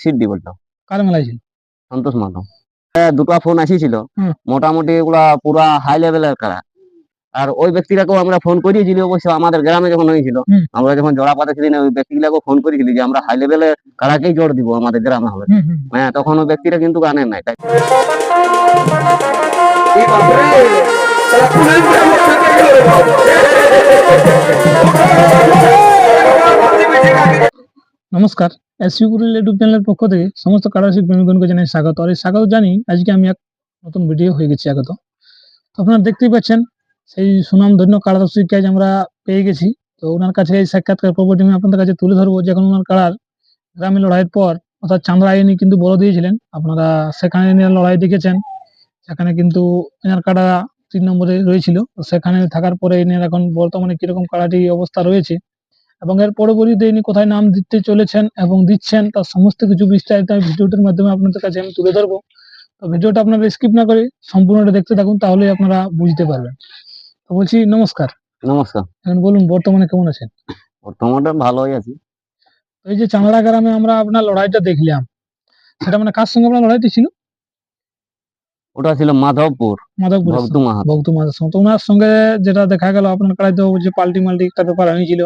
সিদ্ধি বলতো। কার মেলায় ছিল? সন্তোষ মাধব। দুটো ফোন আসিছিল, হুম। মোটামুটি এগুলা পুরা হাই লেভেলের কারা। আর ওই ব্যক্তিটাকেও আমরা ফোন করিয়েছিলি, অবশ্য আমাদের গ্রামে যখন হয়েছিল, হুম। আমরা যখন জোড়া পাতাছিলি না, ওই ব্যক্তিগুলাকেও ফোন করেছিলি যে আমরা হাই লেভেলের কারাকেই জোর দিব আমাদের গ্রামে হবে। হুম, হুম। হ্যাঁ, তখন ওই ব্যক্তিটা কিন্তু আনেন নাই। তাই নমস্কার, এসইউপুরের ইউটিউব চ্যানেলের পক্ষ থেকে সমস্ত কারারসিক প্রেমিকগণকে জানাই স্বাগত। আর এই স্বাগত জানি আজকে আমি এক নতুন ভিডিও হয়ে গেছি আগত। তো আপনারা দেখতেই পাচ্ছেন সেই সুনামধন্য কারারসিককে আজ আমরা পেয়ে গেছি। তো ওনার কাছে এই সাক্ষাৎকার পর্বটি আমি আপনাদের কাছে তুলে ধরবো, যখন ওনার কারার গ্রামীণ লড়াইয়ের পর অর্থাৎ চাঁদরা আইনি কিন্তু বড় দিয়েছিলেন। আপনারা সেখানে নিয়ে লড়াই দেখেছেন, সেখানে কিন্তু এনার কারা 3 নম্বরে রয়েছিল। তো সেখানে থাকার পরে এনার এখন বর্তমানে কিরকম কারাটি অবস্থা রয়েছে এবং এর পরবর্তীতে ইনি কোথায় নাম দিতে চলেছেন এবং দিচ্ছেন, তার সমস্ত কিছু বিস্তারিত আমি ভিডিওটির মাধ্যমে আপনাদের কাছে আমি তুলে ধরবো। তো ভিডিওটা আপনারা স্কিপ না করে সম্পূর্ণটা দেখতে থাকুন, তাহলে আপনারা বুঝতে পারবেন। তো বলছি নমস্কার। নমস্কার। এখন বলুন বর্তমানে কেমন আছেন? বর্তমানে ভালোই আছি। তো এই যে চাঁদড়া গ্রামে আমরা আপনার লড়াইটা দেখলাম, সেটা মানে কার সঙ্গে আপনার লড়াইটি ছিল? ওটা ছিল মাধবপুর, মাধবপুরের ভক্তু সঙ্গে, মাহাতো। ভক্ত মাঝের সঙ্গে। তো ওনার সঙ্গে যেটা দেখা গেল আপনার কারাই তো যে পাল্টি মাল্টি একটা ব্যাপার হয়েছিল,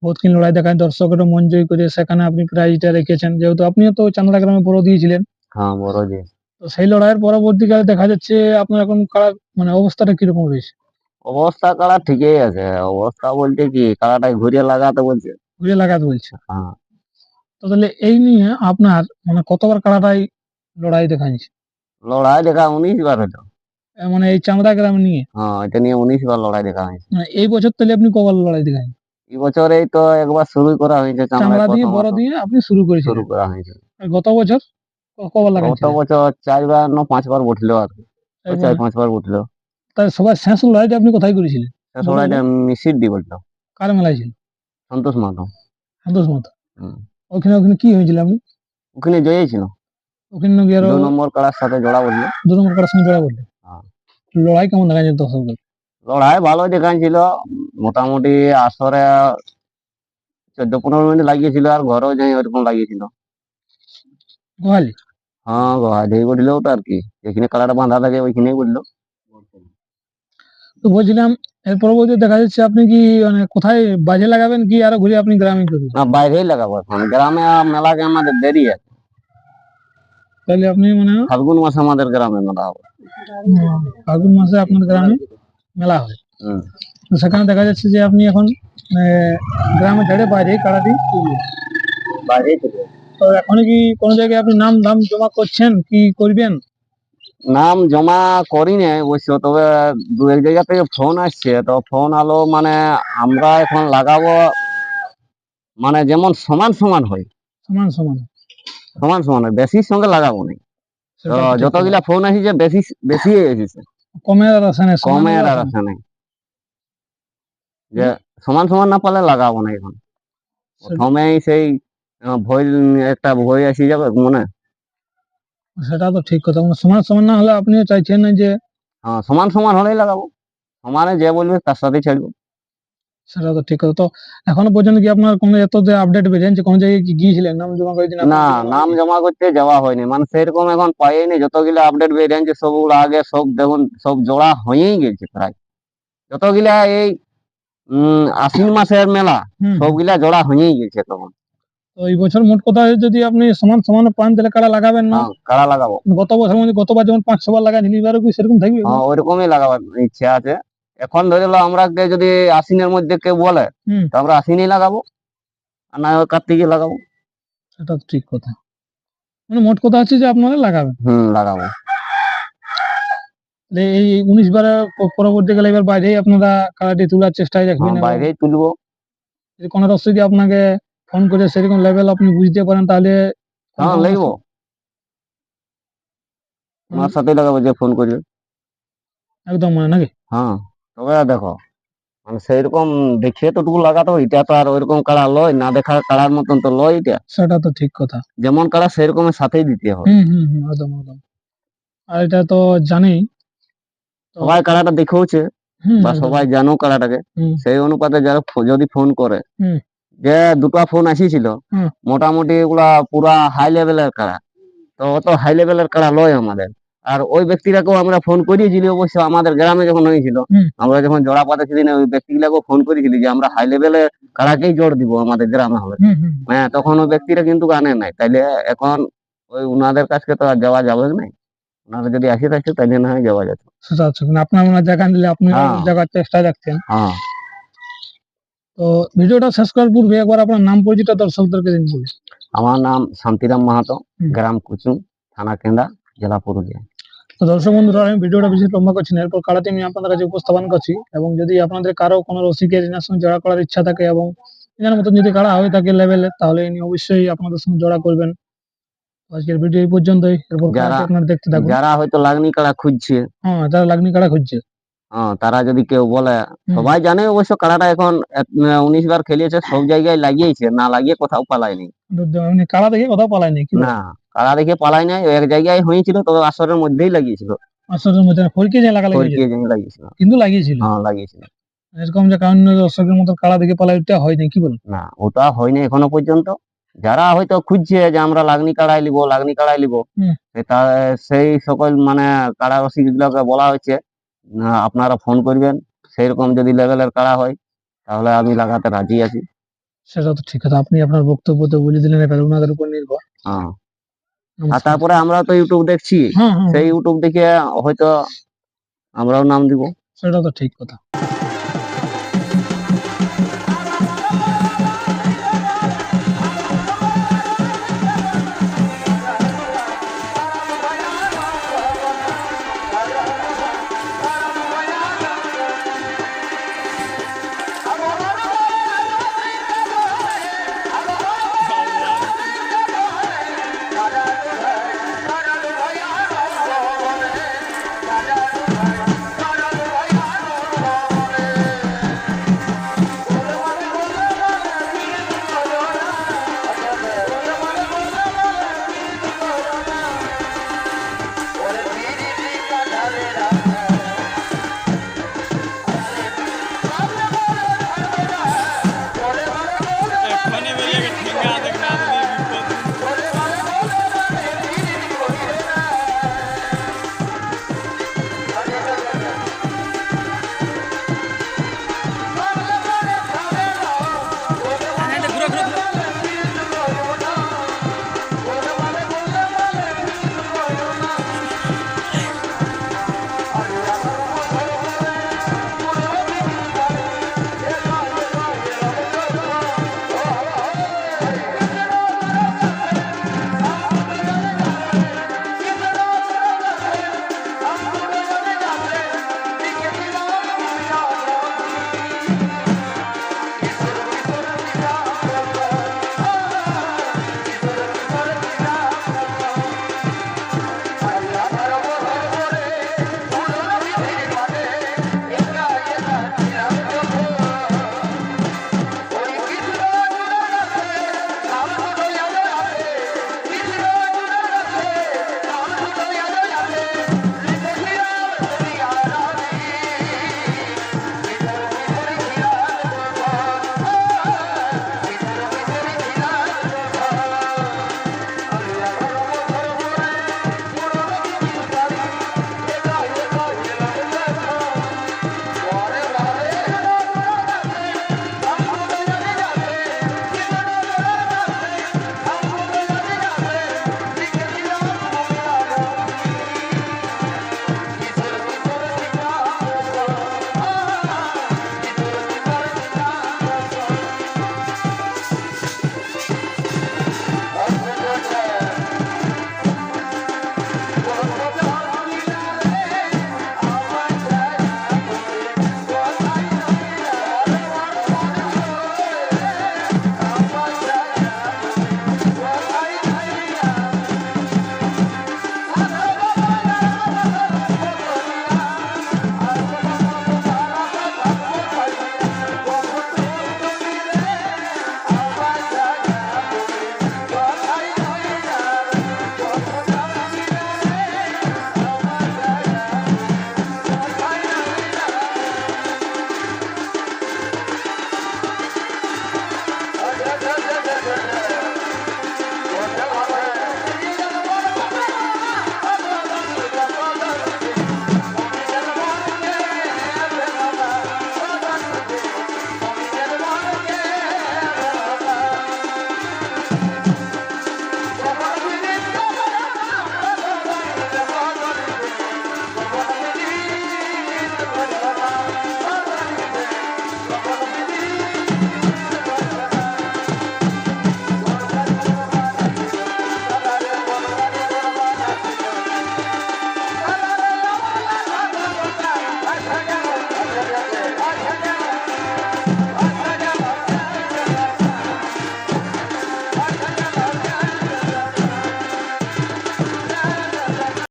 বহুতক্ষণ লড়াই দেখায়, দর্শকেরও মন জয় করে সেখানে আপনি প্রাইজটা রেখেছেন, যেহেতু আপনিও তো চাঁদড়া গ্রামে বড় দিয়েছিলেন। হ্যাঁ, বড় যে তো সেই লড়াইয়ের পরবর্তীকালে দেখা যাচ্ছে আপনার এখন কারার মানে অবস্থাটা কিরকম রয়েছে? অবস্থা কাড়া ঠিকই আছে। অবস্থা বলতে কি, কাড়াটাই ঘুরিয়ে লাগাতে বলছে। ঘুরে লাগাতে বলছে। হ্যাঁ, তো তাহলে এই নিয়ে আপনার মানে কতবার কারাটাই লড়াই দেখাচ্ছে? লড়াই দেখা 19 বার হলো। মানে এই চাঁদড়া গ্রাম নিয়ে? হ্যাঁ, এটা নিয়ে 19 বার লড়াই দেখা হয়েছে। মানে এই বছর তাহলে আপনি কবার লড়াই দেখান? এই বছরেই তো একবার শুরু করা হয়েছে, চামড়ায় চামড়া দিয়ে বড় প্রথমত দিয়ে আপনি শুরু শুরু করেছিলেন। করা হয়েছে। আর গত বছর কবার গত লাগাচ্ছিলেন? বছর 4 বার না 5 বার উঠলো আর কি। ওই একবার 4-5 বার উঠলো। তাই সবার শেষ লড়াইটা আপনি কোথায় করেছিলেন? শেষ বলুন লড়াইটা তো, সিদ্ধি বলতো। কার মেলায় ছিল? সন্তোষ মাধব। সন্তোষ মতো। হুম। ওখানে ওখানে কি হয়েছিল আপনি? ওখানে জয়ী ছিল। ওখানে গিয়ে আরো 2 নম্বর কাড়ার সাথে জোড়া বললো। 2 নম্বর কারার সঙ্গে জোড়া বললেন। হ্যাঁ। লড়াই কেমন দেখা যেত দর্শকদের? লড়াই ভালোই দেখাচ্ছিল। মোটামুটি আসরে 14-15 মিনিট লাগিয়েছিল, আর ঘরেও যাই ওরকম লাগিয়েছিল। গোহালি? হ্যাঁ, গুয়াহাটি বললেও তো আর কি, যেখানে কাড়াটা বাঁধা থাকে ওইখানেই বললো। তো বলছিলাম এর পরবর্তী দেখা যাচ্ছে আপনি কি মানে কোথায় বাজে লাগাবেন কি আরো ঘুরে আপনি গ্রামে করবেন? না, বাইরেই লাগাবো এখন। গ্রামে মেলাকে আমাদের দেরি আছে। তাহলে আপনি মানে ফাল্গুন মাসে আমাদের গ্রামে মেলা হবে। ফাল্গুন মাসে আপনার গ্রামে মেলা হয়। হুম। তো সেখানে দেখা যাচ্ছে যে আপনি এখন গ্রামে ছেড়ে বাইরে কারাটি করবেন। বাইরেই থেকে তো এখন কি কোনো জায়গায় আপনি নাম ধাম জমা করছেন কি করবেন? নাম জমা করি নাই অবশ্য, তবে 2-1 জায়গা থেকে ফোন আসছে। তো ফোন আলো মানে আমরা এখন লাগাবো, মানে যেমন সমান সমান হয়, সমান সমান? সমান সমান হয়, বেশির সঙ্গে লাগাবো না। তো সেটা তো ঠিক কথা। যতগুলা ফোন আসিছে বেশি বেশি এসেছে, কমের আর আসে না, সমানের কমের আর আর আসে না। আসে নাই। যে সমান সমান না পালে লাগাবো না এখন। প্রথমেই সেই ভয়, একটা ভয় আসি যাবে মনে। সেটা তো ঠিক কথা, মানে সমান সমান না হলে আপনিও চাইছেন না যে। হ্যাঁ, সমান সমান হলেই লাগাবো। সমানে যে বলবে তার সাথেই ছাড়বো। সেটা তো ঠিক কথা। তো এখনো পর্যন্ত কি আপনার কোনো এত যে আপডেট বেরিয়েছে যে কোনো জায়গায় কি গিয়েছিলেন নাম জমা করেছেন না, আপনার কি মনে নাম হয়নি? জমা করতে যাওয়া হয়নি, মানে সেরকম এখন পাইনি। যতগুলা আপডেট বেরিয়েছে সবগুলো আগে সব দেখুন সব জোড়া হয়েই গেছে প্রায়। যতগুলা এই আশ্বিন মাসের মেলা হুম, হুম। সবগুলা জোড়া হয়েই গেছে তখন। তো এই বছর মোট কথা যদি আপনি সমান সমান পান তাহলে কারা লাগাবেন না? হ্যাঁ, কাড়া লাগাবো। গত বছর মানে গতবার যেমন 5-6 বার লাগাই এবারও কি সেরকম থাকবে? হ্যাঁ, ওইরকমই লাগাবার ইচ্ছা আছে। এখন ধরে লো আমরা যদি আশ্বিনের মধ্যে কেউ বলে, হুম। তো আমরা আশ্বিনেই লাগাবো, আর না হয় কার্তিকে লাগাবো। সেটা তো ঠিক কথা, মানে মোট কথা হচ্ছে যে আপনারা লাগাবেন। লাগাবো। এই 19 বারের পরবর্তীকালে এবার বাইরেই আপনারা কারাটি তোলার চেষ্টায় রাখবেন, এবং বাইরেই তুলবো। যদি কোনো দর্শক যদি আপনাকে ফোন করে সেরকম লেভেল আপনি বুঝতে পারেন তাহলে হ্যাঁ, confirm লাগবো। ওনার সাথেই লাগাবো যে ফোন করবে। একদম মানে নাকি? হ্যাঁ, তবে দেখো মানে সেইরকম দেখিয়ে তো টুকু লাগাতে হবে। এটা তো আর ওইরকম কাড়া লয়, না দেখা কাড়ার মতন তো লয় এটা। সেটা তো ঠিক কথা। যেমন কাড়া সেরকমের সাথেই দিতে হবে। একদম একদম। আর এটা তো জানি। তো সবাই কাড়াটা দেখেওছে বা একদম। সবাই জানো কাড়াটাকে, হুম, সেই অনুপাতে যারা যদি ফোন করে, হুম। যে দুটো ফোন আসিছিল, হুম। মোটামুটি এগুলা পুরা হাই লেভেলের কাড়া, তো অত হাই লেভেলের কাড়া লয় আমাদের। আর ওই ব্যক্তিটাকেও আমরা ফোন করিয়েছিলি, অবশ্য আমাদের গ্রামে যখন হয়েছিল, হুম। আমরা যখন জোড়া পাতাছিলি না, ওই ব্যক্তিগুলাকেও ফোন করেছিলি যে আমরা হাই লেভেলের কাড়াকেই জোর দিব আমাদের গ্রামে হবে। হুম, হুম। হ্যাঁ, তখন ওই ব্যক্তিরা কিন্তু আনে নাই, তাইলে এখন ওই উনাদের কাছে তো আর যাওয়া যাবে না। ওনারা যদি আসে থাকছে তাইলে না হয় যাওয়া যেত। সেটা হচ্ছে মানে আপনার মনে জায়গা নিলে আপনি হ্যাঁ। জায়গার চেষ্টা রাখছেন। হ্যাঁ, তো ভিডিওটা শেষ করার পূর্বে একবার আপনার নাম পরিচিত দর্শকদেরকে দিন বলুন। আমার নাম শান্তিরাম মাহাতো, হুম। গ্রাম কুচুং, থানা কেন্দা, জেলা পুরুলিয়া। তো দর্শক বন্ধুরা, আমি ভিডিওটা বেশি লম্বা করছি না, এরপর কাড়াটি আমি আপনাদের কাছে উপস্থাপন করছি। এবং যদি আপনাদের কারো কোনো রসিকের এনার সঙ্গে জোড়া করার ইচ্ছা থাকে এবং এনার মতন যদি কাড়া হয়ে থাকে লেভেলে, তাহলে ইনি অবশ্যই আপনাদের সঙ্গে জোড়া করবেন। তো আজকের ভিডিও এই পর্যন্তই, এরপর যারা কাড়াটি আপনারা দেখতে থাকুন। যারা হয়তো লাগনি কাড়া খুঁজছে, হ্যাঁ, যারা লাগনি কাড়া খুঁজছে। তারা যদি কেউ বলে, হুম। সবাই জানে অবশ্য কাড়াটা এখন 19 বার খেলিয়েছে, সব জায়গায় লাগিয়েছে, না লাগিয়ে কোথাও পালায়নি। এমনি কাড়া দেখে কোথাও পালায় নাই কি বলেন? না, কাড়া দেখে পালাই নাই, ওই এক জায়গায় হয়েছিল, তবে আসরের মধ্যেই লাগিয়েছিল, আসরের মধ্যে ফরকে যে লাগালাগি হয়েছে, ফরকিয়ে জমি লাগিয়েছিল। কিন্তু লাগিয়েছিল। হ্যাঁ, লাগিয়েছিল। এরকম যে কারণ দর্শকের মতো কাড়া দেখে পালায়, ওইটা হয় নাই কি বলেন? না, ওটা হয়নি এখনো পর্যন্ত। যারা হয়তো খুঁজছে যে আমরা লাগনি কাড়াই লিবো, লাগনি কাড়াই লিবো, হুম। সেই সকল মানে কাড়া রসিক গুলোকে বলা হয়েছে, আপনারা ফোন করবেন, সেই রকম যদি লেভেলের কাড়া হয় তাহলে আমি লাগাতে রাজি আছি। সেটা তো ঠিক কথা, আপনি আপনার বক্তব্য তো বলে দিলেন, এবার ওনাদের উপর নির্ভর। হ্যাঁ। আর নমস্কার। তারপরে আমরা তো ইউটিউব দেখছি, হ্যাঁ, হ্যাঁ, সেই হ্যাঁ, ইউটিউব দেখে হয়তো আমরাও নাম দিব। সেটা তো ঠিক কথা।